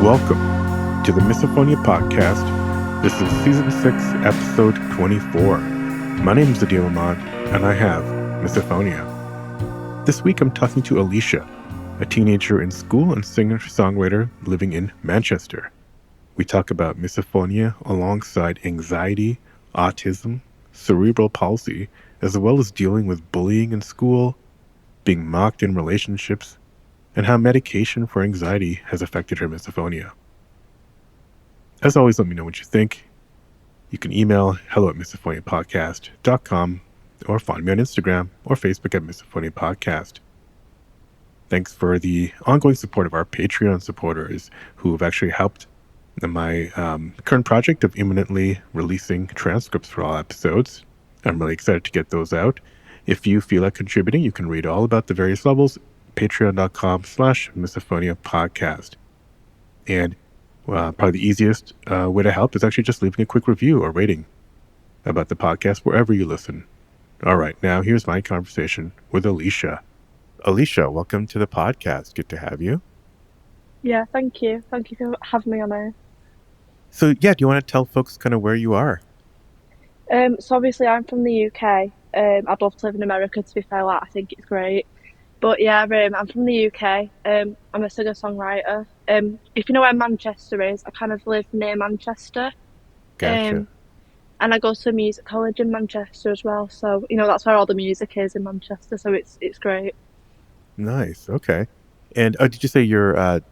Welcome to the Misophonia podcast. This is season 6, episode 24. My name is Adil Ahmad, and I have Misophonia. This week I'm talking to Alicia, a teenager in school and singer-songwriter living in Manchester. We talk about misophonia alongside anxiety, autism, cerebral palsy, as well as dealing with bullying in school, being mocked in relationships, and how medication for anxiety has affected her misophonia. As always, let me know what you think. You can email hello@misophoniapodcast.com or find me on Instagram or Facebook at Misophonia Podcast. Thanks for the ongoing support of our Patreon supporters who have actually helped my current project of imminently releasing transcripts for all episodes. I'm really excited to get those out. If you feel like contributing, you can read all about the various levels, patreon.com/Misophonia Podcast. And probably the easiest way to help is actually just leaving a quick review or rating about the podcast wherever you listen. All right, now here's my conversation with Alicia. Alicia, welcome to the podcast. Good to have you. Yeah, thank you. Thank you for having me on air. So, do you want to tell folks kind of where you are? So obviously I'm from the UK. I'd love to live in America, to be fair. I think it's great. But yeah, I'm from the UK. I'm a singer-songwriter. If you know where Manchester is, I kind of live near Manchester. Gotcha. And I go to a music college in Manchester as well. So, that's where all the music is in Manchester. So it's great. Nice. Okay. And did you say you're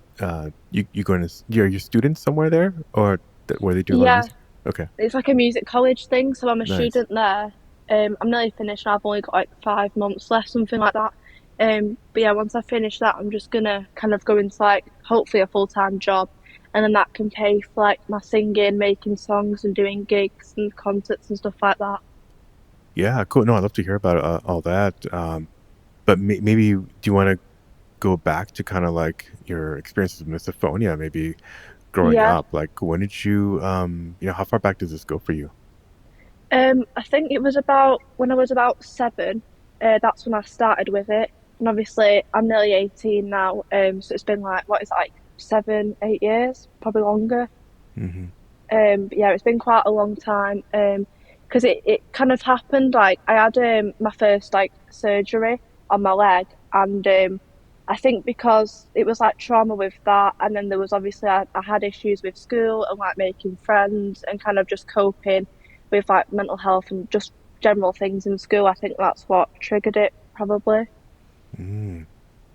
you're student somewhere there, or where they do a lot of music? Okay. It's like a music college thing. So I'm a Nice. student there. I'm nearly finished. I've only got like 5 months left, something like that. But yeah, once I finish that, I'm just gonna kind of go into like hopefully a full-time job, and then that can pay for like my singing, making songs, and doing gigs and concerts and stuff like that. Yeah, cool. No, I'd love to hear about all that. But maybe do you want to go back to kind of like your experiences with misophonia, maybe growing up? Like, when did you, how far back does this go for you? I think it was about when I was about 7. That's when I started with it, and obviously I'm nearly 18 now. So it's been like 7, 8 years, probably longer. Mm-hmm. But yeah, it's been quite a long time. Because it kind of happened like I had my first like surgery on my leg, and I think because it was like trauma with that, and then there was obviously I had issues with school and like making friends and kind of just coping with like mental health and just general things in school. I think that's what triggered it probably. Mm.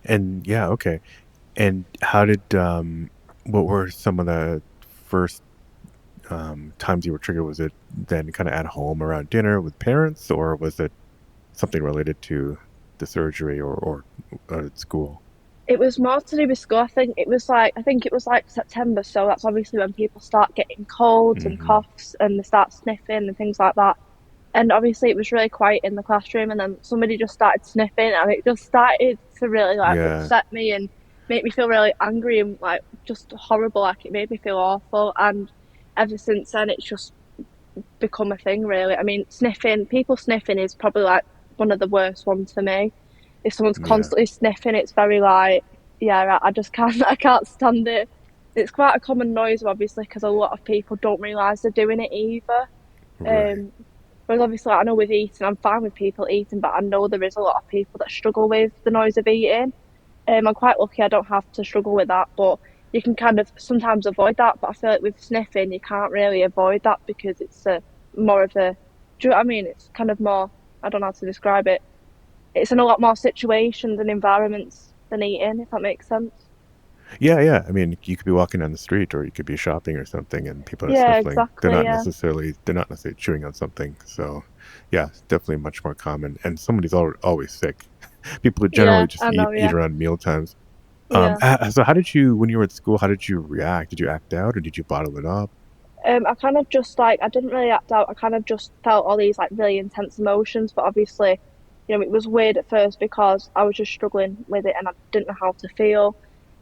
And yeah, okay. And how did what were some of the first times you were triggered? Was it then kind of at home around dinner with parents, or was it something related to the surgery or at school? It was more to do with school. I think it was like September, so that's obviously when people start getting colds and Mm-hmm. coughs and they start sniffing and things like that. And obviously it was really quiet in the classroom, and then somebody just started sniffing, and it just started to really like Yeah. upset me and make me feel really angry and like just horrible. Like it made me feel awful, and ever since then it's just become a thing really. I mean, people sniffing is probably like one of the worst ones for me. If someone's Yeah. constantly sniffing, it's very like, yeah, I just can't, I can't stand it. It's quite a common noise, obviously, because a lot of people don't realise they're doing it either. Right. Whereas obviously, I know with eating, I'm fine with people eating, but I know there is a lot of people that struggle with the noise of eating. I'm quite lucky I don't have to struggle with that, but you can kind of sometimes avoid that. But I feel like with sniffing, you can't really avoid that because it's more of a, do you know what I mean? It's kind of more, I don't know how to describe it. It's in a lot more situations and environments than eating, if that makes sense. Yeah. I mean, you could be walking down the street, or you could be shopping or something, and people are Yeah, sniffling. They're exactly. not Yeah, necessarily chewing on something. So, yeah, it's definitely much more common. And somebody's always sick. People generally yeah, just I eat know. eat Yeah, around meal times. yeah. So how did you, when you were at school, how did you react? Did you act out, or did you bottle it up? I kind of just like I didn't really act out. I kind of just felt all these like really intense emotions, but obviously, it was weird at first because I was just struggling with it and I didn't know how to feel.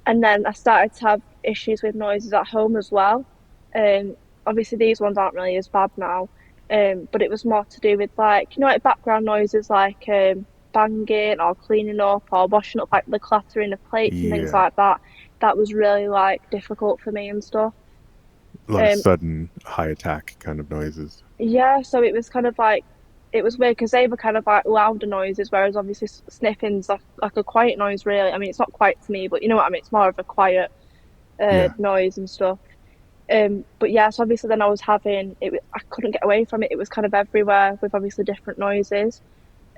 And then I started to have issues with noises at home as well. Um, Obviously these ones aren't really as bad now. But it was more to do with like background noises like banging or cleaning up or washing up like the clattering of plates and things Yeah. like that, that was really like difficult for me and stuff. A lot of Um, sudden high attack kind of noises. yeah, so it was kind of like it was weird because they were kind of like louder noises, whereas obviously sniffing's like a quiet noise, really. I mean, it's not quiet to me, but you know what I mean. It's more of a quiet Yeah. noise and stuff. But yeah, so obviously then I was having it. I couldn't get away from it. It was kind of everywhere with obviously different noises.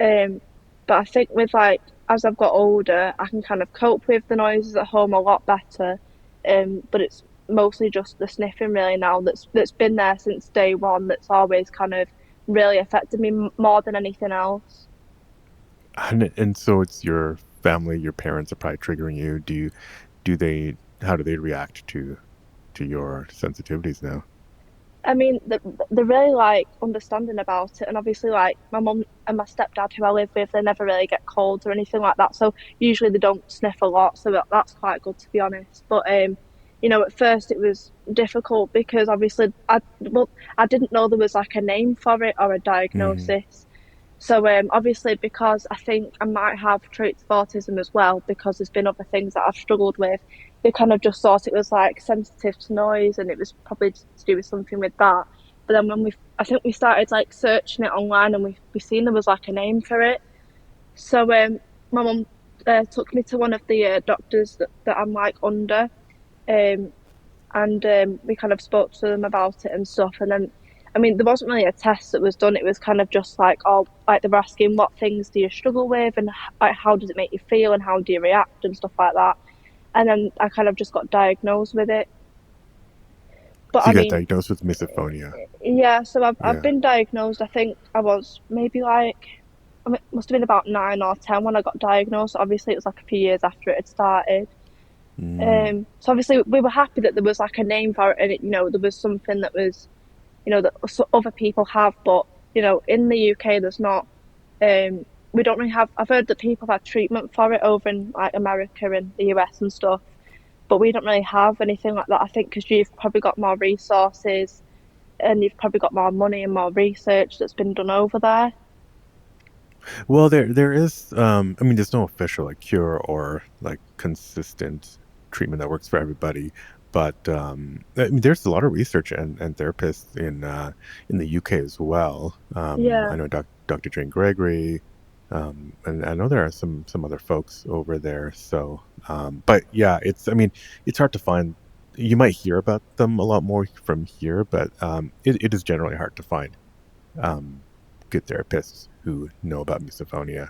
Um, but I think with like as I've got older, I can kind of cope with the noises at home a lot better. But it's mostly just the sniffing really now that's been there since day one. That's always kind of really affected me more than anything else. And so it's your family, your parents are probably triggering you. Do they how do they react to your sensitivities now? I mean, they're really like understanding about it, and obviously, like my mum and my stepdad, who I live with, they never really get colds or anything like that. So usually they don't sniff a lot, so that's quite good to be honest. But you know, at first it was difficult because obviously I didn't know there was like a name for it or a Hmm. diagnosis. So obviously, because I think I might have traits of autism as well, because there's been other things that I've struggled with. They kind of just thought it was like sensitive to noise, and it was probably to do with something with that. But then I think we started like searching it online, and we seen there was like a name for it. So my mum took me to one of the doctors that I'm like under, um, and we kind of spoke to them about it and stuff. And then, I mean, there wasn't really a test that was done. It was kind of just like, oh, like they were asking what things do you struggle with, and like how does it make you feel, and how do you react, and stuff like that. And then I kind of just got diagnosed with it. But So I you got mean, diagnosed with misophonia. yeah. So I've Yeah. been diagnosed. I think I was maybe like. I mean, it must have been about 9 or 10 when I got diagnosed. Obviously, it was like a few years after it had started. Mm. So obviously we were happy that there was like a name for it, and you know there was something that was that other people have, but in the UK there's not. We don't really have. I've heard that people have had treatment for it over in like America and the US and stuff, but we don't really have anything like that. I think because you've probably got more resources and you've probably got more money and more research that's been done over there. Well, there is. I mean, there's no official like cure or like consistent treatment that works for everybody. But I mean, there's a lot of research and therapists in the UK as well. I Yeah. know Dr. Jane Gregory, and I know there are some other folks over there. So, but yeah, it's I mean, it's hard to find. You might hear about them a lot more from here, but it is generally hard to find um, good therapists who know about misophonia.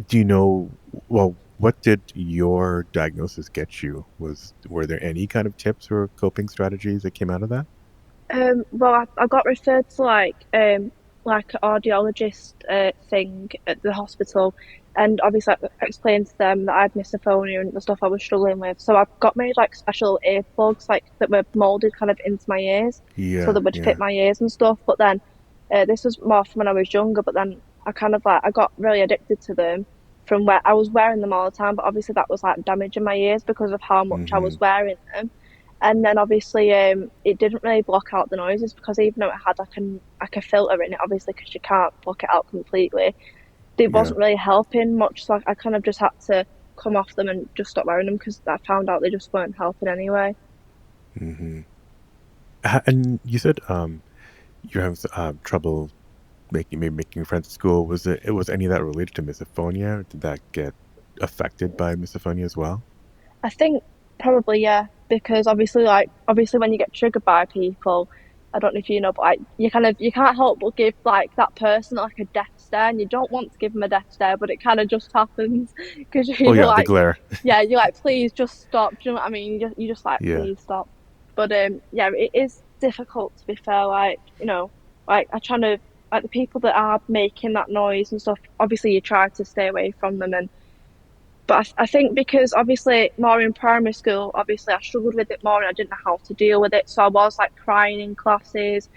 Do you know, well, what did your diagnosis get you? Were there any kind of tips or coping strategies that came out of that? Well, I got referred to like an audiologist thing at the hospital, and obviously I explained to them that I had misophonia and the stuff I was struggling with. So I got made like special earplugs like that were molded kind of into my ears, so Yeah, that would fit yeah. my ears and stuff. But then this was more from when I was younger. But then I kind of like I got really addicted to them from where I was wearing them all the time. But obviously that was like damaging my ears because of how much I Hmm. was wearing them. And then obviously it didn't really block out the noises because even though it had like a filter in it, obviously because you can't block it out completely, it Yeah. wasn't really helping much. So I kind of just had to come off them and just stop wearing them because I found out they just weren't helping anyway. Hmm. And you said you have trouble making friends at school. Was any of that related to misophonia? Did that get affected by misophonia as well? I think probably yeah, because obviously when you get triggered by people, I don't know if you know, but like you can't help but give like that person like a death stare, and you don't want to give them a death stare, but it kind of just happens because Oh you're yeah, the like, glare. yeah, you're like, please just stop. Do you know what I mean? You just like, Yeah. please stop. But yeah, it is difficult to be fair. Like like I trying to like the people that are making that noise and stuff. Obviously, you try to stay away from them, and but I think because obviously more in primary school, obviously I struggled with it more and I didn't know how to deal with it. So I was like crying in classes.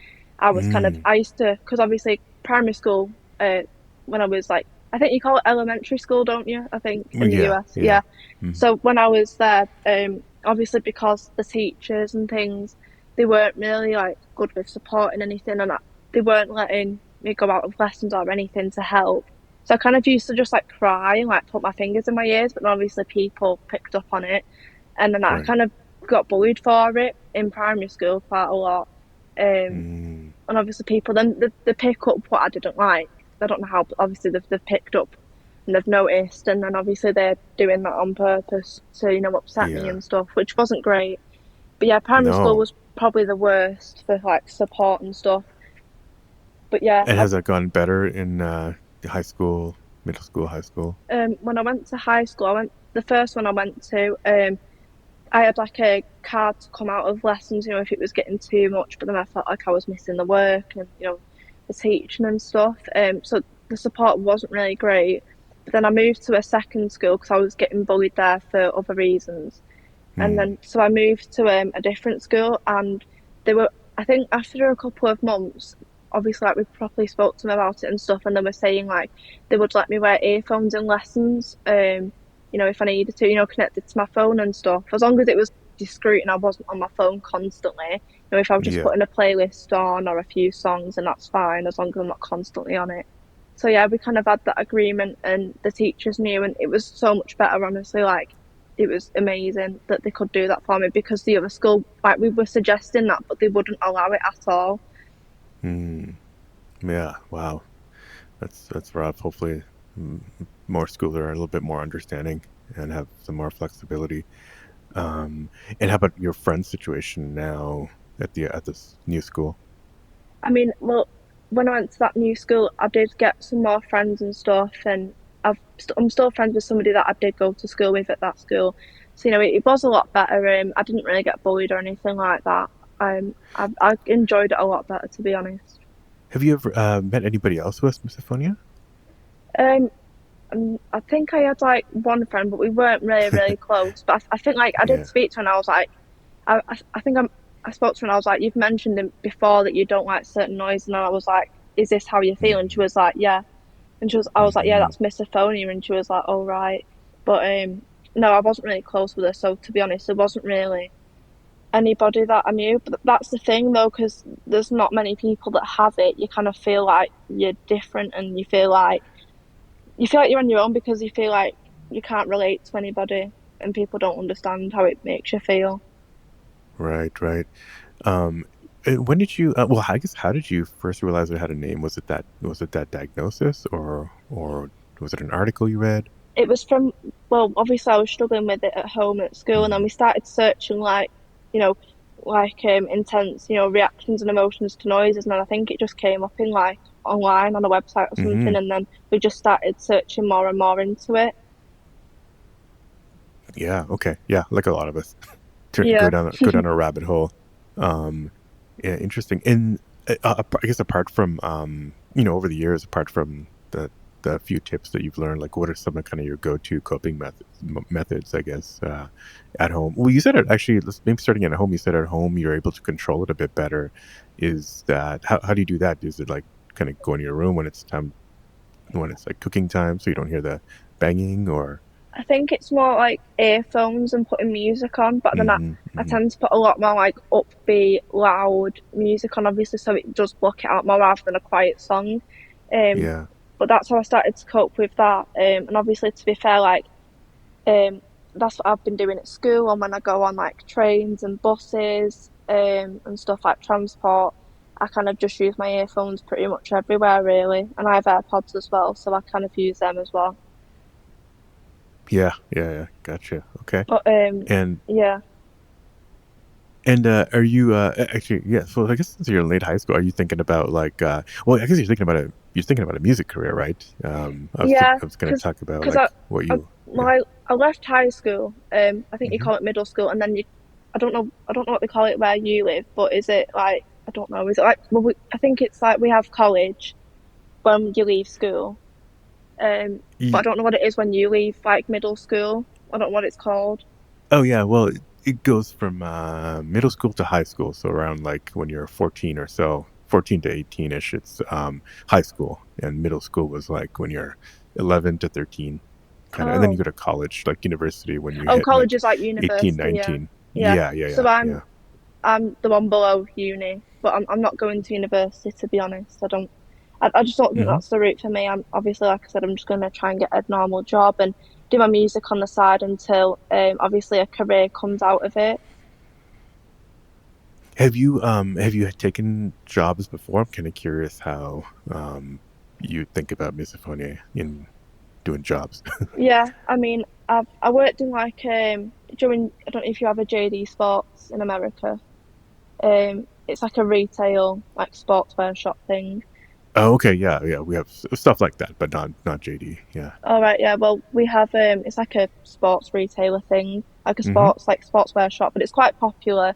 Mm. I used to, because obviously primary school, when I was like, I think you call it elementary school, don't you? I think Well, in the yeah, US. yeah. Yeah. Mm. So when I was there, obviously because the teachers and things, they weren't really like good with supporting anything, and they weren't letting me go out of lessons or anything to help. So I kind of used to just like cry and like put my fingers in my ears, but then obviously people picked up on it, and then I Right. kind of got bullied for it in primary school quite a lot. Um, Mm, and obviously people then they pick up what I didn't like. I don't know how, but obviously they've picked up and they've noticed, and then obviously they're doing that on purpose to upset me yeah. and stuff, which wasn't great. But yeah, primary school No. was probably the worst for like support and stuff. But yeah, And has that gone better in high school, middle school, high school? when I went to high school, I went the first one I went to. I had like a card to come out of lessons, if it was getting too much, but then I felt like I was missing the work and, the teaching and stuff. So the support wasn't really great. But then I moved to a second school because I was getting bullied there for other reasons. And Mm, then so I moved to a different school, and they were, I think after a couple of months, obviously like we properly spoke to them about it and stuff, and they were saying like they would let me wear earphones in lessons, if I needed to, connected to my phone and stuff, as long as it was discreet and I wasn't on my phone constantly. If I was just yeah. putting a playlist on or a few songs, and that's fine as long as I'm not constantly on it. So yeah, we kind of had that agreement, and the teachers knew, and it was so much better, honestly. Like it was amazing that they could do that for me because the other school, like we were suggesting that, but they wouldn't allow it at all. Mm, yeah. Wow. That's rough. Hopefully, mm, more schools are a little bit more understanding and have some more flexibility. Um, and how about your friend's situation now at this new school? I mean, well, when I went to that new school, I did get some more friends and stuff, and I'm still friends with somebody that I did go to school with at that school. So it was a lot better. I didn't really get bullied or anything like that. I enjoyed it a lot better, to be honest. Have you ever met anybody else with misophonia? Um, I think I had like one friend, but we weren't really, really close. But I think like I did Yeah. speak to her, and I was like, I think I spoke to her, and I was like, you've mentioned it before that you don't like certain noise, and I was like, is this how you feel? And she Mm-hmm. was like, yeah. And I was like, yeah, Mm-hmm. that's misophonia. And she was like, oh right. But no, I wasn't really close with her. So to be honest, there wasn't really anybody that I knew. But that's the thing though, because there's not many people that have it. You kind of feel like you're different, and you feel like you're on your own because you feel like you can't relate to anybody, and people don't understand how it makes you feel. Right. Right. Um, when did you? Well, I guess how did you first realize it had a name? Was it that diagnosis, or was it an article you read? It was from, well, obviously I was struggling with it at home at school, and then Mm, we started searching like, you know, intense, reactions and emotions to noises, and then I think it just came up in like online on a website or hmm. something, and then we just started searching more and more into it. Yeah. Okay. Yeah. Like a lot of us, go Yeah. down a rabbit hole. Um, yeah. Interesting. And I guess apart from over the years, apart from the few tips that you've learned, like what are some of kind of your go-to coping methods, I guess, at home? Well, you said it actually. Maybe starting at home. You said at home you're able to control it a bit better. Is that how do you do that? Is it like kind of go in your room when it's time, when it's like cooking time, so you don't hear the banging, or? I think it's more like earphones and putting music on, but then I, Hmm. I Hmm. tend to put a lot more like upbeat, loud music on, obviously, so it does block it out more rather than a quiet song. Um, Yeah. but that's how I started to cope with that. And obviously, to be fair, like um, that's what I've been doing at school, and when I go on like trains and buses, and stuff like transport, I kind of just use my earphones pretty much everywhere, really, and I have AirPods as well, so I kind of use them as well. Yeah. Yeah. Yeah. Gotcha. Okay. But And yeah. are you actually, yeah, so I guess since you're in late high school, are you thinking about like well, I guess you're thinking about a music career, right? Yeah, I was going to because talk about because like what I you. well, Yeah. I left high school. I think you Hmm. call it middle school, and then I don't know what they call it where you live, but is it like, I don't know, is it like, well, I think it's like we have college when you leave school, but I don't know what it is when you leave like middle school. I don't know what it's called. Oh yeah, well, it goes from middle school to high school, so around like when you're 14 or so, 14 to 18ish, it's high school, and middle school was like when you're 11 to 13, kind of, and then you Oh, go to college, like university, when you oh, hit college like is like 18, university. Yeah, 19. yeah. Yeah, yeah, So yeah, I'm yeah. I'm the one below uni, but I'm not going to university, to be honest. I don't. I just don't think Hmm. that's the route for me. I'm obviously, like I said, I'm just going to try and get a normal job and do my music on the side until obviously a career comes out of it. Have you taken jobs before? I'm kind of curious how you think about misophonia in doing jobs. Yeah, I mean, I worked in like during I don't know if you have a JD Sports in America. It's like a retail like sportswear shop thing. Oh, okay, yeah, yeah, we have stuff like that, but not JD. Yeah. All right, yeah. Well, we have it's like a sports retailer thing, like a Hmm. sportswear shop, but it's quite popular.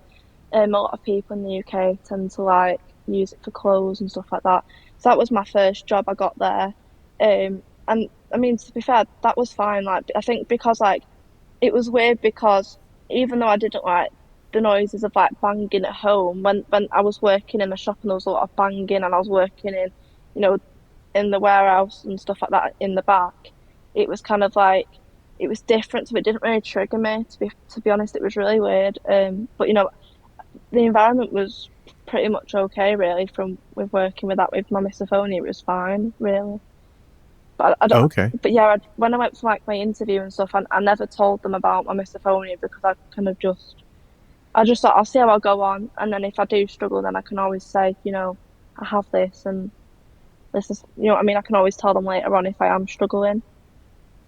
A lot of people in the UK tend to like use it for clothes and stuff like that. So that was my first job I got there. And I mean, to be fair, that was fine. Like, I think because like it was weird because even though I didn't like the noises of like banging at home, when I was working in a shop and there was a lot of banging, and I was working in, you know, in the warehouse and stuff like that in the back, it was kind of like it was different, so it didn't really trigger me. To be honest, it was really weird. But the environment was pretty much okay, really. From with working with that with my misophonia, it was fine, really. But I don't. Okay. But yeah, when I went for like my interview and stuff, I never told them about my misophonia because I just thought I'll see how I go on, and then if I do struggle, then I can always say, I have this, and this is, what I mean. I can always tell them later on if I am struggling.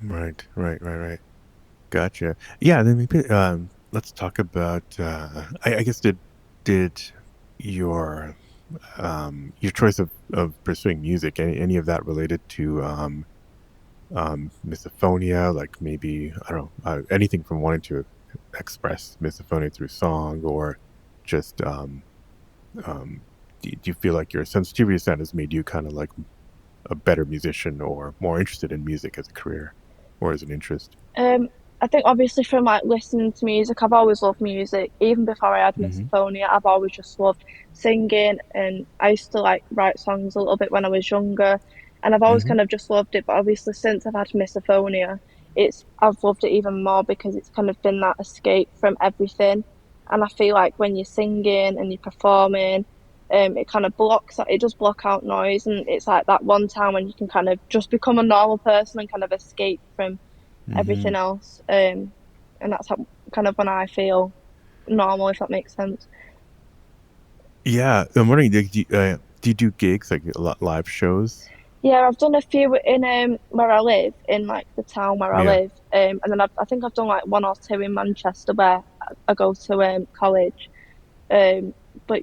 Right, right, right, right. Gotcha. Yeah, then maybe let's talk about. I guess did your choice of pursuing music, any of that related to misophonia? Like maybe I don't know anything from wanting to express misophonia through song, or just um, do you feel like your sensitivity to sound has made you kind of like a better musician or more interested in music as a career or as an interest? Um, I think obviously from like listening to music, I've always loved music. Even before I had Hmm. misophonia, I've always just loved singing, and I used to like write songs a little bit when I was younger, and I've always Hmm. kind of just loved it. But obviously, since I've had misophonia, I've loved it even more because it's kind of been that escape from everything. And I feel like when you're singing and you're performing, it kind of it does block out noise, and it's like that one time when you can kind of just become a normal person and kind of escape from Hmm. everything else. And that's how, kind of when I feel normal, if that makes sense. Yeah, I'm wondering, do you do gigs like live shows? Yeah, I've done a few in where I live, in like the town where I Yeah. live, and then I think I've done like one or two in Manchester where I go to college. Um, but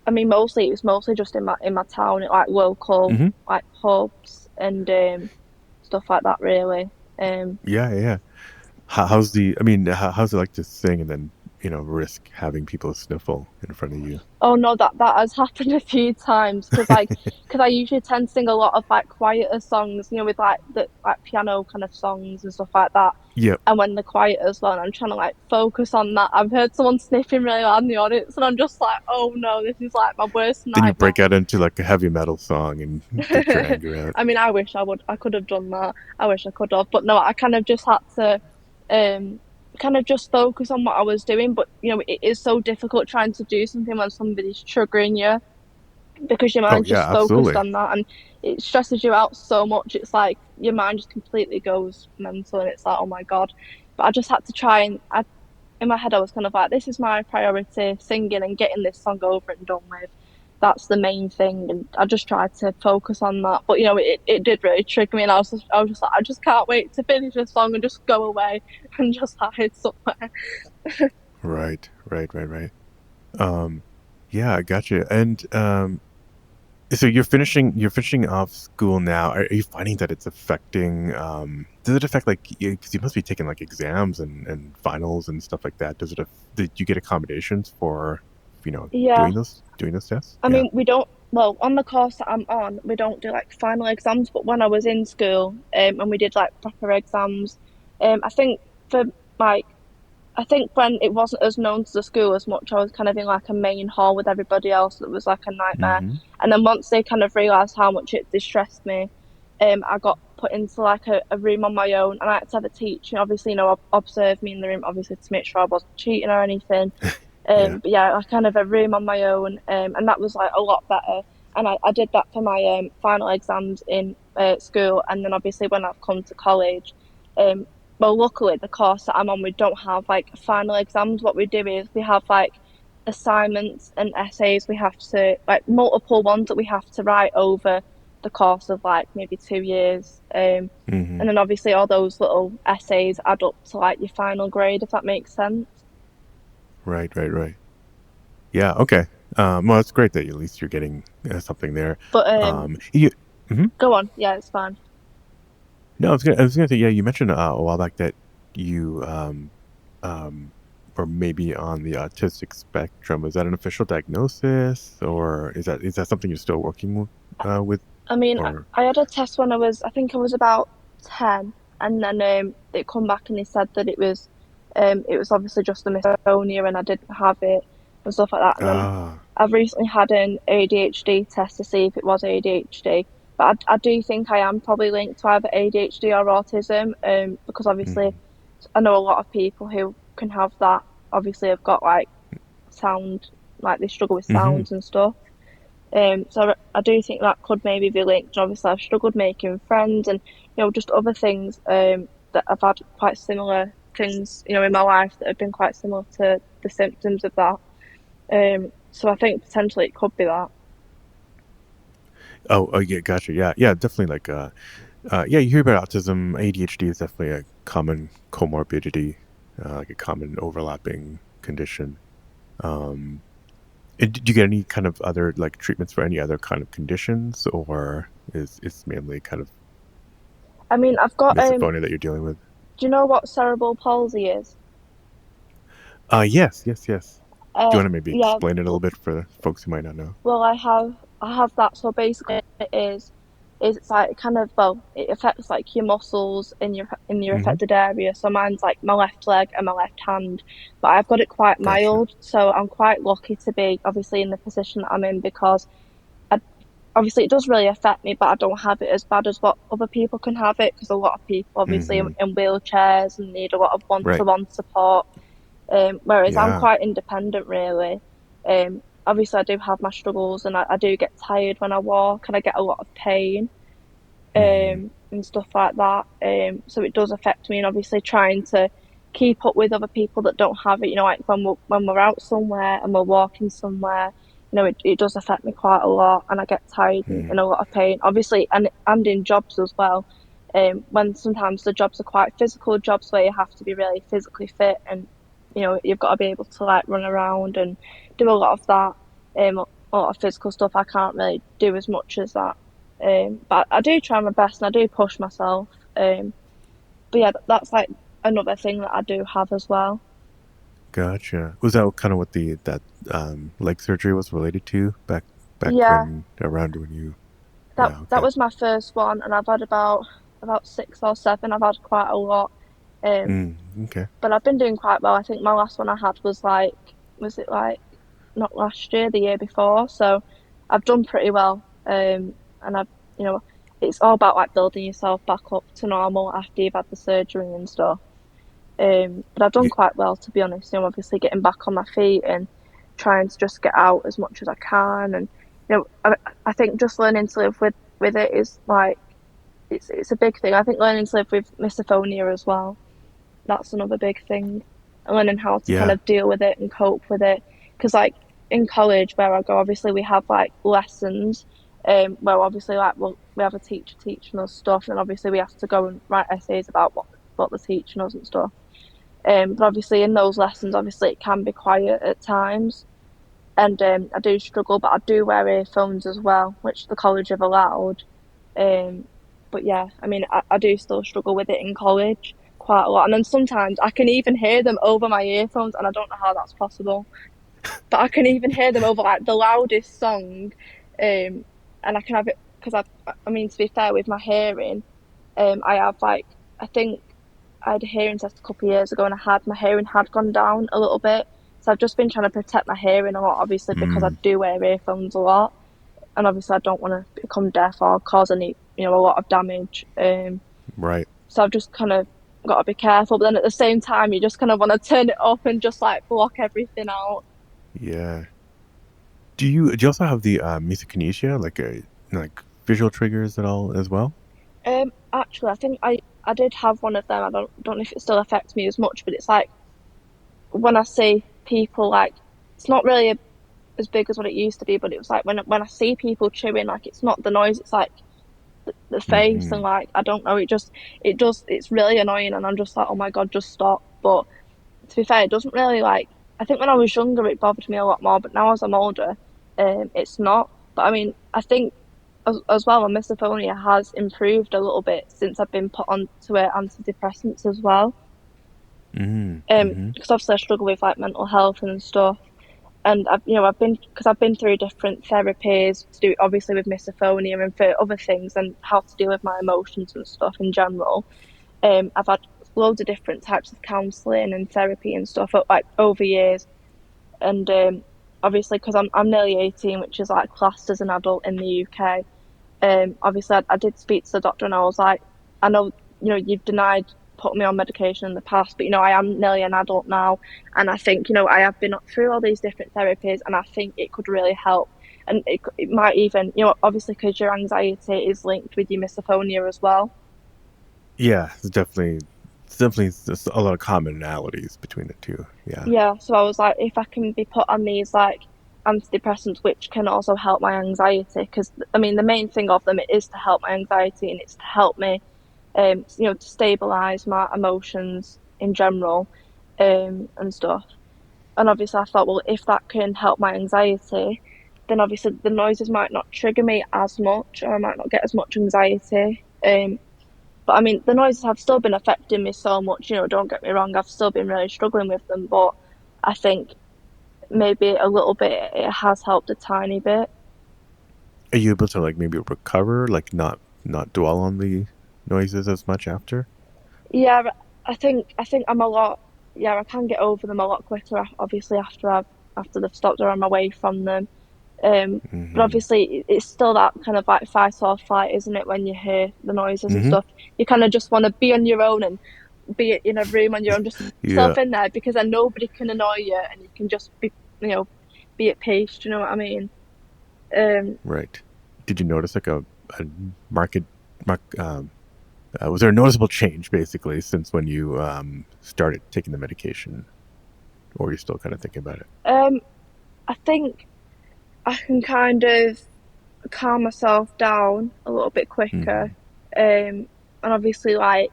I mean, mostly it was mostly just in my town, at like local Hmm. like pubs and stuff like that, really. Um, Yeah, yeah. How's the? I mean, how's it like to sing and then risk having people sniffle in front of you? Oh no, that has happened a few times because I usually tend to sing a lot of like quieter songs, with like the like piano kind of songs and stuff like that. Yep. And when the quiet as well, and I'm trying to like focus on that. I've heard someone sniffing really loud in the audience, and I'm just like, oh no, this is like my worst Then you nightmare. break out into like a heavy metal song and get your anger out. I mean, I could have done that. I wish I could have, but no, I kind of just had to, um, kind of just focus on what I was doing. But it is so difficult trying to do something when somebody's triggering you because your Oh mind's yeah, just focused absolutely. on that, and it stresses you out so much. It's like your mind just completely goes mental, and it's like, oh my God. But I just had to try, and in my head I was kind of like, this is my priority, singing and getting this song over and done with. That's the main thing, and I just tried to focus on that. But it did really trigger me, and I was just like, I just can't wait to finish this song and just go away and just hide somewhere. Right, right, right, right. Um, yeah, I got you. And so you're finishing off school now. Are you finding that it's affecting? Does it affect like because you must be taking like exams and finals and stuff like that? Did you get accommodations for Yeah, doing those tests? I Yeah. mean, we don't, well, on the course that I'm on, we don't do like final exams, but when I was in school, and we did like proper exams, I think for like, I think when it wasn't as known to the school as much, I was kind of in like a main hall with everybody else. That was like a nightmare. Mm-hmm. And then once they kind of realised how much it distressed me, I got put into like a room on my own, and I had to have a teacher, obviously, observe me in the room, obviously, to make sure I wasn't cheating or anything. Yeah. But yeah, I kind of a room on my own, and that was like a lot better. and I did that for my final exams in school, and then obviously when I've come to college, um, well, luckily the course that I'm on, we don't have like final exams. What we do is we have like assignments and essays. We have to like multiple ones that we have to write over the course of like maybe 2 years. Hmm. And then obviously all those little essays add up to like your final grade, if that makes sense. Right, right, right. Yeah. Okay. Well, it's great that at least you're getting something there. But You. Hmm. go on, yeah, it's fine. No, I was gonna say, yeah. You mentioned a while back that you um, were maybe on the autistic spectrum. Is that an official diagnosis, or is that something you're still working with, I mean, or? I had a test when I think I was about 10, and then it come back and they said that it was obviously just the misophonia and I didn't have it and stuff like that. And then Ah. I've recently had an ADHD test to see if it was ADHD, but I do think I am probably linked to either ADHD or autism, because obviously Hmm. I know a lot of people who can have that. Obviously, have got like sound, like they struggle with Hmm. sounds and stuff. So I do think that could maybe be linked. Obviously, I've struggled making friends and just other things that I've had quite similar things in my life that have been quite similar to the symptoms of that. So I think potentially it could be that. Oh, yeah, gotcha. Yeah, yeah, definitely. Like, yeah, you hear about autism. ADHD is definitely a common comorbidity, like a common overlapping condition. Um, and do you get any kind of other like treatments for any other kind of conditions, or is mainly kind of I mean, I've got misophonia that you're dealing with? do you know what cerebral palsy is? Yes, yes, yes. Do you Uh, want to maybe yeah. explain it a little bit for the folks who might not know? Well, I have that. So basically, it is it's like kind of, well, it affects like your muscles in your Hmm. affected area. So mine's like my left leg and my left hand, but I've got it quite Gotcha. mild. So I'm quite lucky to be obviously in the position that I'm in because I, obviously it does really affect me, but I don't have it as bad as what other people can have it because a lot of people obviously Hmm. in wheelchairs and need a lot of Right. one-to-one support. Whereas I'm Yeah. quite independent, really. Obviously, I do have my struggles, and I do get tired when I walk, and I get a lot of pain, Hmm. and stuff like that. So it does affect me, and obviously trying to keep up with other people that don't have it. Like when we're out somewhere and we're walking somewhere, it does affect me quite a lot, and I get tired and in Hmm. a lot of pain. Obviously, and in jobs as well. When sometimes the jobs are quite physical jobs where you have to be really physically fit, and you've got to be able to like run around and do a lot of that. A lot of physical stuff I can't really do as much as that. But I do try my best and I do push myself. But yeah, that's like another thing that I do have as well. Gotcha. Was that kind of what the that leg surgery was related to back Yeah, when around when you? that Yeah. that Okay. was my first one, and I've had about 6 or 7. I've had quite a lot. Um, Okay. but I've been doing quite well. I think my last one I had was it like not last year, the year before. So I've done pretty well. And you know, it's all about like building yourself back up to normal after you've had the surgery and stuff. But I've done Yeah. quite well, to be honest. Obviously getting back on my feet and trying to just get out as much as I can. And I think just learning to live with it is like it's a big thing. I think learning to live with misophonia as well. That's another big thing. And learning how to kind Yeah. of deal with it and cope with it. Because like in college where I go, obviously we have like lessons. Where obviously like we have a teacher teaching us stuff, and obviously we have to go and write essays about what they're teaching us and stuff. But obviously in those lessons, obviously it can be quiet at times, and I do struggle, but I do wear earphones as well, which the college have allowed. Um, but yeah, I mean, I do still struggle with it in college quite a lot, and then sometimes I can even hear them over my earphones, and I don't know how that's possible, but I can even hear them over like the loudest song, and I can have it because I mean, to be fair, with my hearing, I have like I think I had a hearing test a couple of years ago, and my hearing had gone down a little bit. So I've just been trying to protect my hearing a lot, obviously, because I Mm, do wear earphones a lot, and obviously I don't want to become deaf or cause any, a lot of damage. right. So I've just kind of got to be careful, but then at the same time, you just kind of want to turn it up and just like block everything out. Yeah. Do you also have the misokinesia, like visual triggers at all as well? Actually, I think I did have one of them. I don't know if it still affects me as much, but it's like when I see people like it's not really as big as what it used to be, but it was like when I see people chewing, like it's not the noise, it's like the face and Hmm. like I don't know, it does it's really annoying, and I'm just like, oh my God, just stop. But to be fair, it doesn't really like. I think when I was younger, it bothered me a lot more, but now as I'm older, it's not. But I mean, I think as well, my misophonia has improved a little bit since I've been put onto antidepressants as well. Hmm. Hmm. Because obviously I struggle with like mental health and stuff, and I've been through different therapies to do obviously with misophonia and for other things and how to deal with my emotions and stuff in general. I've had loads of different types of counselling and therapy and stuff like over years, and obviously because I'm nearly 18, which is like classed as an adult in the UK. Obviously I did speak to the doctor and I was like, I know you've denied putting me on medication in the past, but I am nearly an adult now, and I think I have been through all these different therapies, and I think it could really help. And it might even, obviously because your anxiety is linked with your misophonia as well. Yeah, it's definitely just a lot of commonalities between the two. Yeah. Yeah, so I was like, if I can be put on these like antidepressants, which can also help my anxiety, because I mean, the main thing of them it is to help my anxiety and it's to help me, to stabilize my emotions in general, and stuff. And obviously, I thought, well, if that can help my anxiety, then obviously the noises might not trigger me as much, or I might not get as much anxiety. But I mean, the noises have still been affecting me so much. Don't get me wrong, I've still been really struggling with them, but I think maybe a little bit it has helped a tiny bit. Are you able to like maybe recover, like not dwell on the noises as much after? Yeah, I think I'm a lot. Yeah, I can get over them a lot quicker. Obviously, after they've stopped or I'm away from them. But Hmm. obviously, it's still that kind of like fight or flight, isn't it? When you hear the noises and Hmm. stuff, you kind of just want to be on your own and be in a room on your own, just Yeah. yourself in there because then nobody can annoy you and you can just you know, be at peace. Do you know what I mean? Um, Right. Did you notice like a market mark? Was there a noticeable change basically since when you started taking the medication, or are you still kind of thinking about it? um, I think I can kind of calm myself down a little bit quicker. Hmm. And obviously, like,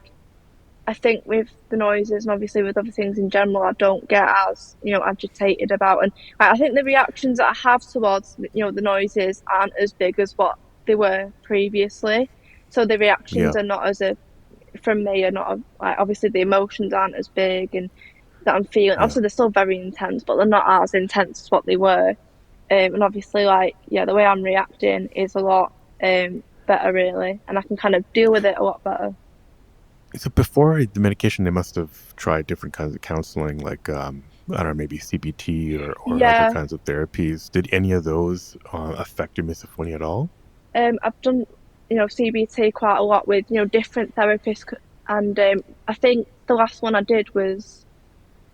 I think with the noises and obviously with other things in general, I don't get as, agitated about. And I think the reactions that I have towards, the noises aren't as big as what they were previously. So the reactions Yeah. are not as from me are not, like, obviously the emotions aren't as big and that I'm feeling. Yeah. Obviously, they're still very intense, but they're not as intense as what they were. And obviously, like, yeah, the way I'm reacting is a lot better, really, and I can kind of deal with it a lot better. So before the medication, they must have tried different kinds of counseling, like I don't know, maybe CBT or other Yeah, kinds of therapies. Did any of those affect your misophonia at all? I've done, CBT quite a lot with, different therapists, and I think the last one I did was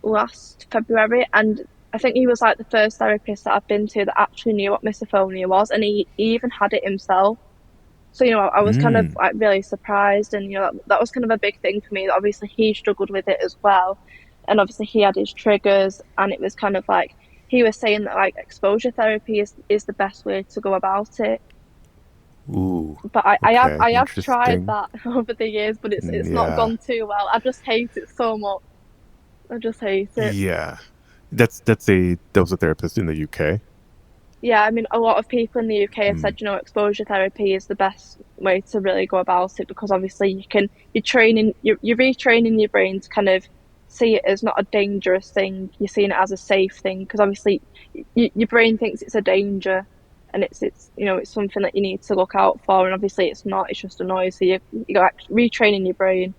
last February, and I think he was like the first therapist that I've been to that actually knew what misophonia was, and he even had it himself. So, I was kind of Mm. like really surprised, and that was kind of a big thing for me. That obviously he struggled with it as well, and obviously he had his triggers, and it was kind of like he was saying that like exposure therapy is the best way to go about it. Ooh. But Okay. I have tried Interesting. that over the years, but it's not Yeah. gone too well. I just hate it so much. I just hate it. Yeah. That was a therapist in the UK. Yeah, I mean, a lot of people in the UK have Mm. said, exposure therapy is the best way to really go about it because obviously you're retraining your brain to kind of see it as not a dangerous thing. You're seeing it as a safe thing because obviously your brain thinks it's a danger and it's something that you need to look out for. And obviously it's not, it's just a noise. So you're like retraining your brain.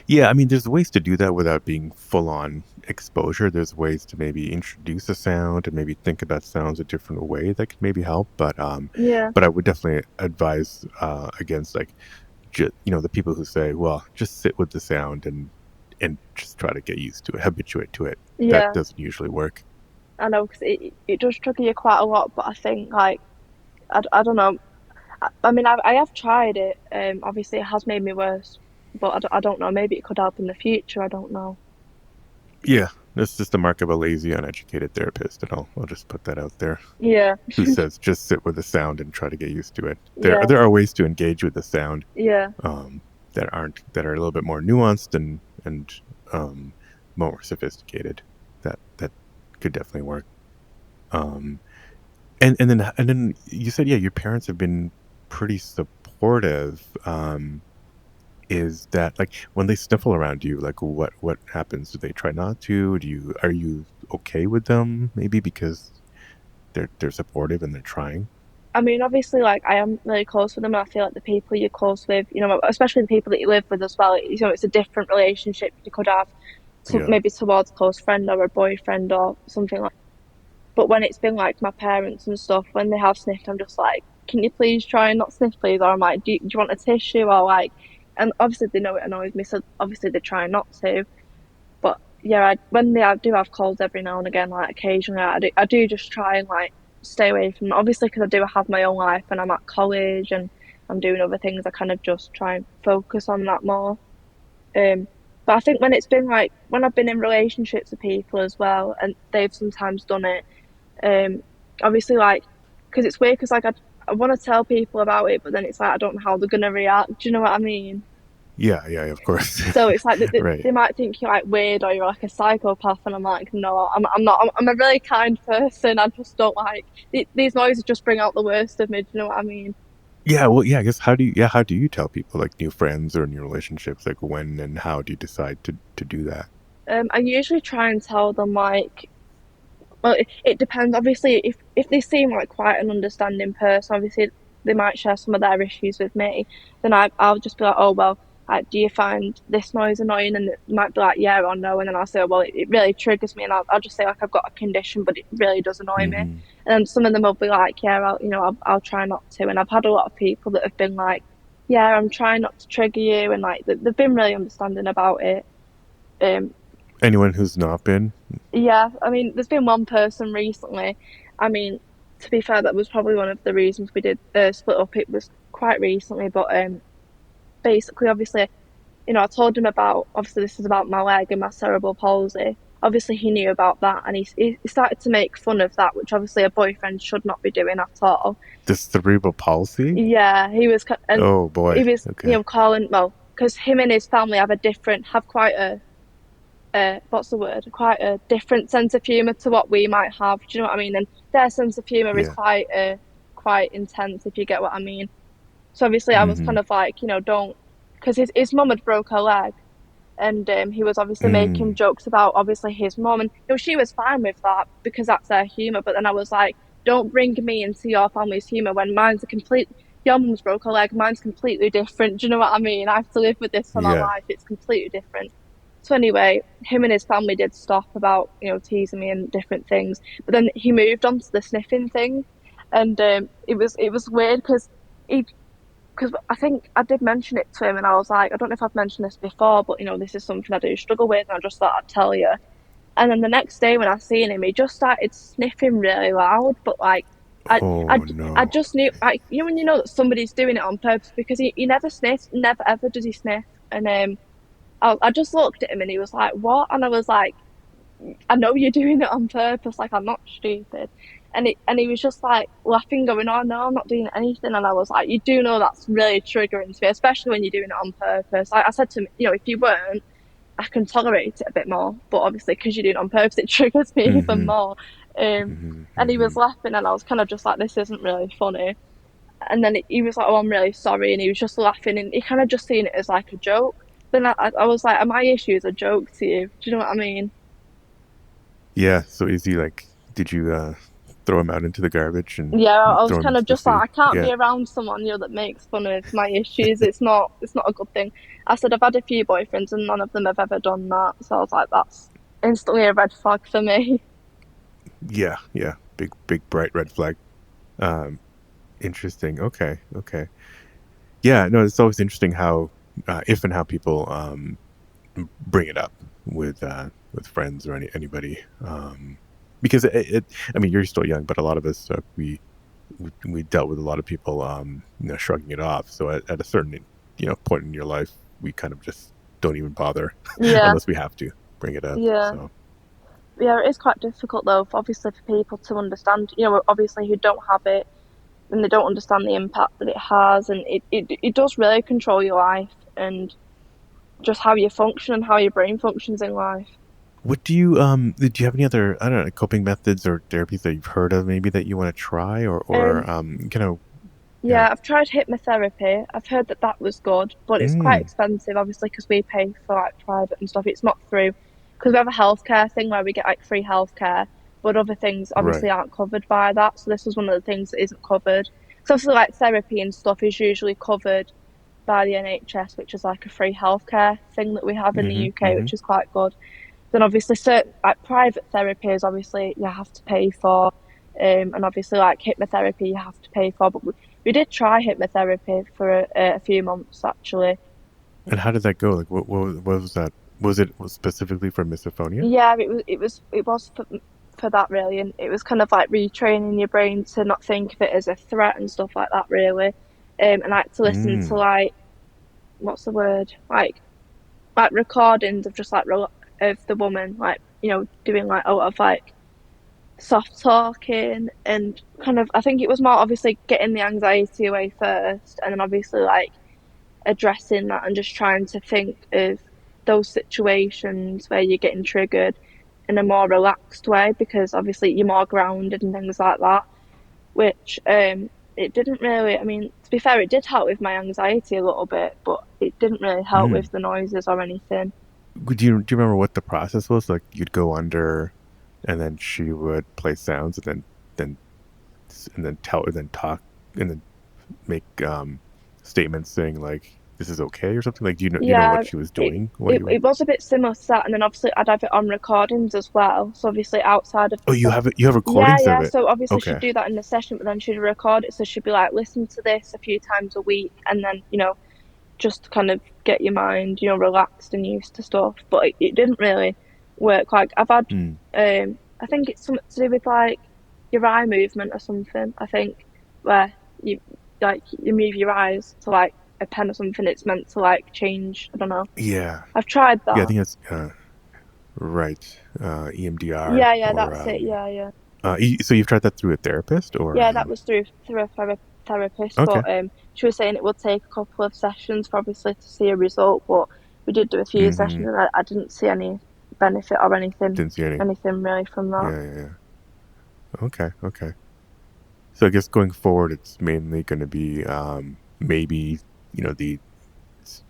Yeah, I mean, there's ways to do that without being full on exposure. There's ways to maybe introduce a sound and maybe think about sounds a different way that could maybe help. Yeah. But I would definitely advise against like the people who say, well, just sit with the sound and just try to get used to it, habituate to it. That Yeah. doesn't usually work. I know, because it does trigger you quite a lot, but I think like I don't know. I mean, I have tried it. Obviously, it has made me worse, but I don't know. Maybe it could help in the future. I don't know. Yeah, that's just the mark of a lazy, uneducated therapist, and I'll just put that out there. Yeah, Who says just sit with the sound and try to get used to it? There yeah, there are ways to engage with the sound yeah. um, that are a little bit more nuanced and um, more sophisticated. That could definitely work. Um, and then you said, yeah, your parents have been pretty supportive. Is that like when they sniffle around you, like what happens? Do they try not to? Are you okay with them? Maybe because they're supportive and they're trying. I mean, obviously, like I am really close with them, and I feel like the people you're close with, especially the people that you live with as well. It's a different relationship you could have, to Yeah. maybe towards a close friend or a boyfriend or something like. But when it's been like my parents and stuff, when they have sniffed, I'm just like, can you please try and not sniff, please? Or I'm like, do you want a tissue? Or like, and obviously they know it annoys me, so obviously they try not to. But yeah, when they do have colds every now and again, like occasionally, I do just try and like stay away from them. Obviously, because I do have my own life and I'm at college and I'm doing other things, I kind of just try and focus on that more. Um, but I think when it's been like when I've been in relationships with people as well, and they've sometimes done it, um, obviously, like, because it's weird, because like I want to tell people about it, but then it's like I don't know how they're gonna react. Do you know what I mean? Yeah, yeah, of course. So it's like Right. they might think you're like weird or you're like a psychopath, and I'm like, no, I'm not. I'm a really kind person. I just don't like these noises. Just bring out the worst of me. Do you know what I mean? Yeah, well, yeah, I guess how do you tell people, like new friends or new relationships, like when and how do you decide to do that? I usually try and tell them like, well, it depends. Obviously, if they seem like quite an understanding person, obviously they might share some of their issues with me. Then I'll just be like, oh well, like, do you find this noise annoying? And it might be like, yeah or no. And then I'll say, oh, well, it really triggers me, and I'll just say like I've got a condition, but it really does annoy me. Hmm. And then some of them will be like, yeah, I'll try not to. And I've had a lot of people that have been like, yeah, I'm trying not to trigger you, and like they've been really understanding about it. Um, Anyone who's not been? yeah, I mean, there's been one person recently. I mean, to be fair, that was probably one of the reasons we did split up. It was quite recently, but basically, obviously, I told him about, obviously this is about my leg and my cerebral palsy. Obviously, he knew about that, and he started to make fun of that, which obviously a boyfriend should not be doing at all. The cerebral palsy? Yeah, and Oh boy. he was, Okay. calling, well, because him and his family have quite what's the word? Quite a different sense of humour to what we might have. Do you know what I mean? And their sense of humour is Yeah. quite intense, if you get what I mean. So obviously, I was Mm-hmm. kind of like, don't, because his mum had broke her leg, and he was obviously making Mm. jokes about obviously his mum, and she was fine with that because that's their humour. But then I was like, don't bring me into your family's humour when mine's a complete. Your mum's broke her leg, mine's completely different. Do you know what I mean? I have to live with this for my Yeah. life. It's completely different. So anyway, him and his family did stop about teasing me and different things, but then he moved on to the sniffing thing, and it was weird he because I think I did mention it to him, and I was like, I don't know if I've mentioned this before, but this is something I do struggle with, and I just thought I'd tell you. And then the next day when I seen him, he just started sniffing really loud, but like. I, I, Oh I no. just knew, like, when you know that somebody's doing it on purpose, because he never sniffs, never ever does he sniff. And I just looked at him and he was like, "What?" And I was like, "I know you're doing it on purpose. Like, I'm not stupid." And he was just like laughing, going, "Oh no, I'm not doing anything." And I was like, "You do know that's really triggering to me, especially when you're doing it on purpose." I said to him, "If you weren't, I can tolerate it a bit more, but obviously because you're doing it on purpose, it triggers me even Mm-hmm. more." Mm-hmm. And he Mm-hmm. was laughing, and I was kind of just like, "This isn't really funny." And then he was like, "Oh, I'm really sorry," and he was just laughing, and he kind of just seen it as like a joke. Then I was like, "Are my issues a joke to you?" Do you know what I mean? Yeah. So is he like? Did you throw him out into the garbage and Yeah, I was throw him kind into of the just like, sea? I can't Yeah. be around someone that makes fun of my issues. It's not a good thing. I said I've had a few boyfriends and none of them have ever done that. So I was like, that's instantly a red flag for me. Yeah. Yeah. Big bright red flag. Um. Interesting. Okay. Okay. Yeah. No. It's always interesting how if and how people bring it up with friends or anybody. because I mean, you're still young, but a lot of us we dealt with a lot of people shrugging it off. So at a certain point in your life, we kind of just don't even bother Yeah, unless we have to bring it up. yeah. So Yeah, it is quite difficult though, obviously for people to understand, obviously who don't have it and they don't understand the impact that it has, and it does really control your life and just how you function and how your brain functions in life. what do you have any other, I don't know, coping methods or therapies that you've heard of maybe that you want to try or Um, kind of yeah. yeah, I've tried hypnotherapy. I've heard that that was good, but it's quite Mm, expensive, obviously, because we pay for like private and stuff. It's not through, because we have a healthcare thing where we get like free healthcare, but other things right. obviously aren't covered by that. So this was one of the things that isn't covered. So obviously, like therapy and stuff is usually covered by the NHS, which is like a free healthcare thing that we have in the Mm-hmm. UK, Mm-hmm. which is quite good. Then obviously certain like private therapy is obviously you have to pay for, and obviously like hypnotherapy you have to pay for. But we did try hypnotherapy for a few months actually. And how did that go? Like, what was that? Was it specifically for misophonia? Yeah, it was for that really, and it was kind of like retraining your brain to not think of it as a threat and stuff like that really, and like to listen to Mm, like what's the word like recordings of just like of the woman like doing like a lot of like soft talking and kind of I think it was more obviously getting the anxiety away first and then obviously like addressing that and just trying to think of those situations where you're getting triggered in a more relaxed way because obviously you're more grounded and things like that, which it didn't really, I mean, to be fair, it did help with my anxiety a little bit, but it didn't really help mm. with the noises or anything. Do you remember what the process was? Like, you'd go under, and then she would play sounds, and then then talk, and then make statements saying like this is okay or something. Like, do you know what Yeah, she was it, doing while it you were? it was a bit similar to that, and then obviously I'd have it on recordings as well. So obviously outside of Oh, the you have it. You have yeah, recordings of yeah. it. So obviously she'd Okay. do that in the session, but then she'd record it. So she'd be like, listen to this a few times a week, and then just to kind of get your mind relaxed and used to stuff. But it didn't really work. Like I've had, Mm. I think it's something to do with like your eye movement or something. I think where you you move your eyes to like a pen or something. It's meant to like change. I don't know. Yeah. I've tried Yeah. I that. think that's right. EMDR Yeah, yeah, or that's it. Yeah, yeah, so you've tried that through a therapist or yeah. That was through a therapist, okay. but she was saying it would take a couple of sessions, for obviously, to see a result. But we did do a few Mm-hmm. sessions, and I didn't see any benefit or Didn't see any. anything really from that. Yeah. Yeah. Yeah. Okay. Okay. So I guess going forward, it's mainly going to be maybe the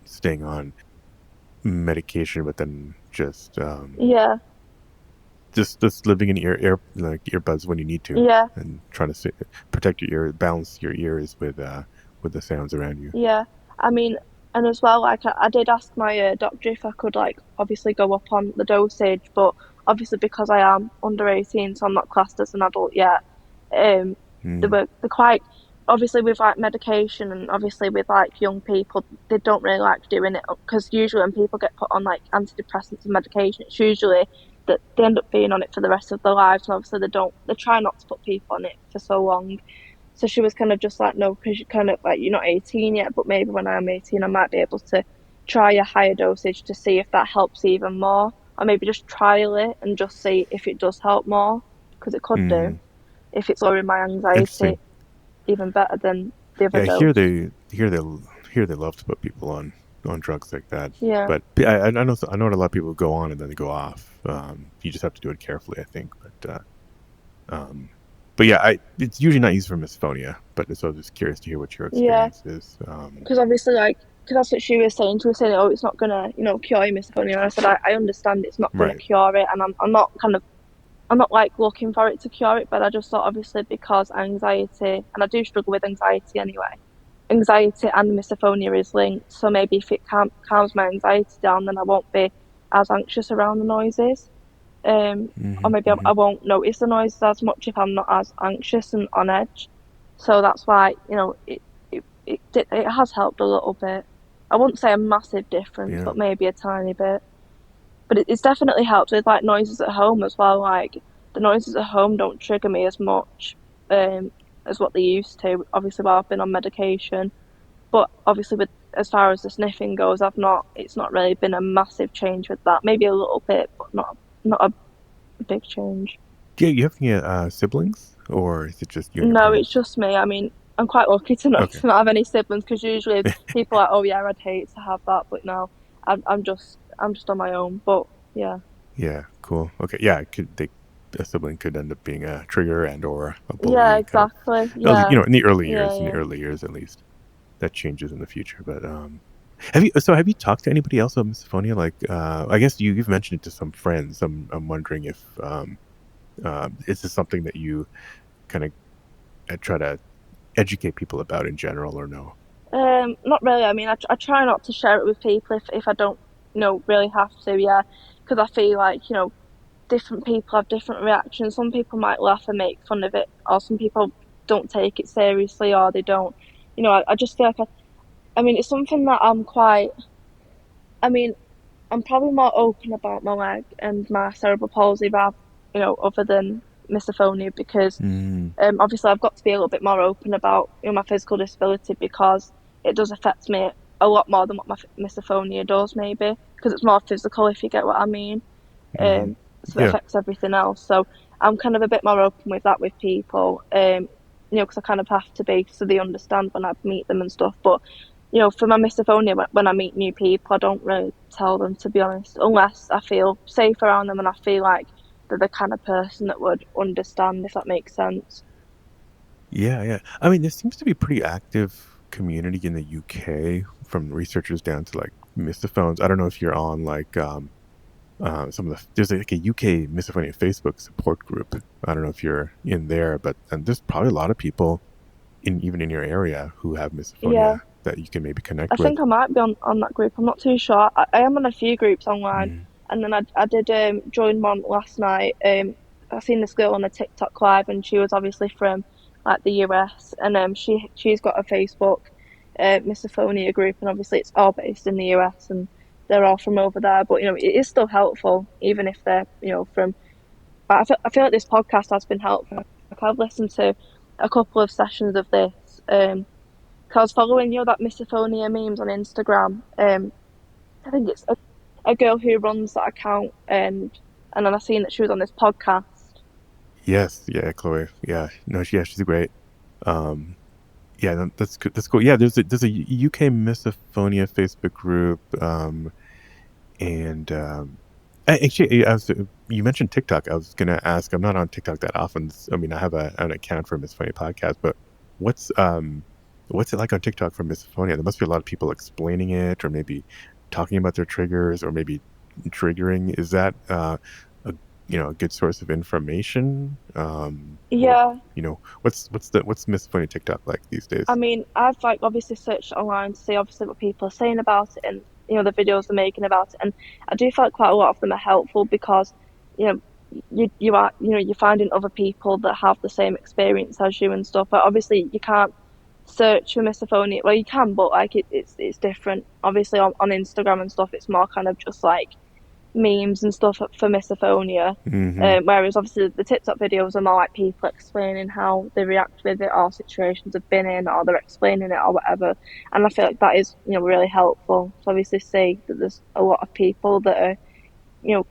staying on medication, but then Yeah, just living in like earbuds when you need to, yeah, and trying to protect your ear, balance your ears with the sounds around you. yeah. I mean, and as well, like I did ask my doctor if I could like obviously go up on the dosage, but obviously because I am under 18, so I'm not classed as an adult yet. Um, Mm, they're quite obviously with like medication and obviously with like young people, they don't really like doing it because usually when people get put on like antidepressants and medication, it's usually that they end up being on it for the rest of their lives, and obviously they try not to put people on it for so long. So she was kind of just like, no, because you kind of like you're not 18 yet, but maybe when I'm 18, I might be able to try a higher dosage to see if that helps even more, or maybe just trial it and just see if it does help more, because it could do mm, if it's lowering my interesting. anxiety even better than the other Yeah, dose. here they love to put people on drugs like that. Yeah, But I know a lot of people go on and then they go off. You just have to do it carefully, I think. Um, but yeah, it's usually not used for misophonia. But so I'm just curious to hear what your yeah, experience is. because obviously like because that's what she was saying. She was saying, "Oh, it's not gonna, cure your misophonia." And I said, "I understand it's not gonna Right. cure it, and I'm not I'm not like looking for it to cure it, but I just thought obviously because anxiety, and I do struggle with anxiety anyway, anxiety and misophonia is linked. So maybe if it calms my anxiety down, then I won't be as anxious around the noises. Or Mm-hmm, maybe mm-hmm. I won't notice the noises as much if I'm not as anxious and on edge. So that's why it has helped a little bit. I wouldn't say a massive difference, Yeah. but maybe a tiny bit. But it's definitely helped with like noises at home as well. Like the noises at home don't trigger me as much as what they used to. Obviously, while I've been on medication, but obviously, with as far as the sniffing goes, It's not really been a massive change with that. Maybe a little bit, but not a big change. Do you have any siblings, or is it just you and your No, it's parents? just me. I mean, I'm quite lucky to not Okay. to not have any siblings because usually people are like, oh yeah, I'd hate to have that, but no, I'm just on my own. But yeah, Yeah, cool. Okay, yeah, a sibling could end up being a trigger and or a yeah, bully, kind of. exactly. Yeah, In the yeah, in the yeah. early years at least. That changes in the future, but have you talked to anybody else on misophonia? Like, I guess you've mentioned it to some friends. I'm wondering if is this something that you kind of try to educate people about in general, or no? Not really. I mean, I try not to share it with people if I don't, really have to. Yeah, because I feel like different people have different reactions. Some people might laugh and make fun of it, or some people don't take it seriously, or they don't. I just feel like I mean, it's something that I'm quite. I mean, I'm probably more open about my leg and my cerebral palsy rather, other than misophonia because Mm, obviously I've got to be a little bit more open about my physical disability because it does affect me a lot more than what my misophonia does maybe because it's more physical if you get what I mean. mm-hmm. So it Yeah, affects everything else. So I'm kind of a bit more open with that with people, because I kind of have to be so they understand when I meet them and stuff. But for my misophonia, when I meet new people, I don't really tell them to be honest, unless I feel safe around them and I feel like they're the kind of person that would understand if that makes sense. yeah, yeah. I mean, there seems to be a pretty active community in the UK, from researchers down to like misophones. I don't know if you're on like some of the there's like a UK misophonia Facebook support group. I don't know if you're in there, but and there's probably a lot of people even in your area who have Yeah, misophonia that you can maybe I connect with. think I might be on that group. I'm not too sure. I am on a few groups online, Mm, and then I did join one last night. I seen this girl on a TikTok live, and she was obviously from like the US, and she's got a Facebook misophonia group, and obviously it's all based in the US, and they're all from over there. But it is still helpful, even if they're from. But I feel like this podcast has been helpful. Like I've listened to a couple of sessions of this. I was following, that misophonia memes on Instagram. I think it's a girl who runs that account, and then I seen that she was on this podcast. yes, yeah, Chloe. Yeah, no, yeah, she's great. Um, yeah, that's good. That's cool. Yeah, there's a UK misophonia Facebook group. And actually, you mentioned TikTok. I was gonna ask. I'm not on TikTok that often. I mean, I have an account for Misophonia podcast, but what's um, what's it like on TikTok for Misophonia? There must be a lot of people explaining it, or maybe talking about their triggers, or maybe triggering. Is that a a good source of information? Or Yeah, what's Misophonia TikTok like these I days? mean, I've like obviously searched online to see obviously what people are saying about it and the videos they're making about it, and I do feel like quite a lot of them are helpful because you know you are you're finding other people that have the same experience as you and stuff. But obviously you can't search for misophonia. Well, you can, but like it's different. Obviously on Instagram and stuff, it's more kind of just like memes and stuff for misophonia. Mm-hmm. Whereas obviously the TikTok videos are more like people explaining how they react with it or situations they've been in or they're explaining it or whatever. And I feel like that is, really helpful to obviously see that there's a lot of people that are, you know,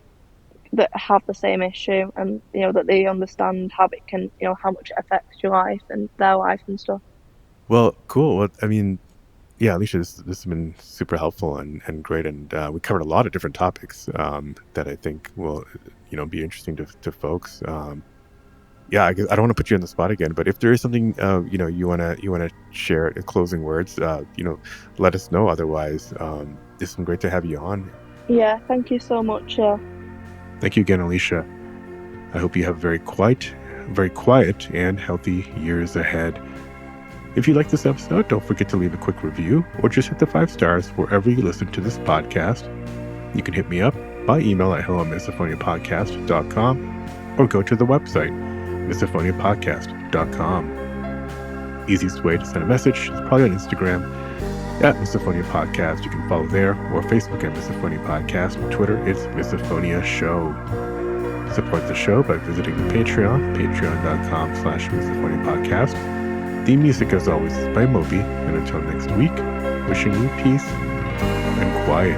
that have the same issue and, that they understand how it can, how much it affects your life and their life and stuff. Well, cool. Well, I mean, yeah, Alicia, this has been super helpful and great, and we covered a lot of different topics that I think will, be interesting to folks. Yeah, I guess I don't want to put you on the spot again, but if there is something, you wanna share closing words, let us know. Otherwise, it's been great to have you on. Yeah, thank you so much. Yeah. Thank you again, Alicia. I hope you have very quiet and healthy years ahead. If you like this episode, don't forget to leave a quick review or just hit the 5 stars wherever you listen to this podcast. You can hit me up by email at hellomisophoniapodcast.com or go to the website, misophoniapodcast.com. Easiest way to send a message is probably on Instagram at Misophonia Podcast. You can follow there, or Facebook at Misophonia Podcast. On Twitter, it's Misophonia Show. Support the show by visiting the Patreon, patreon.com/misophoniapodcast. The music, as always, is by Moby. And until next week, wishing you peace and quiet.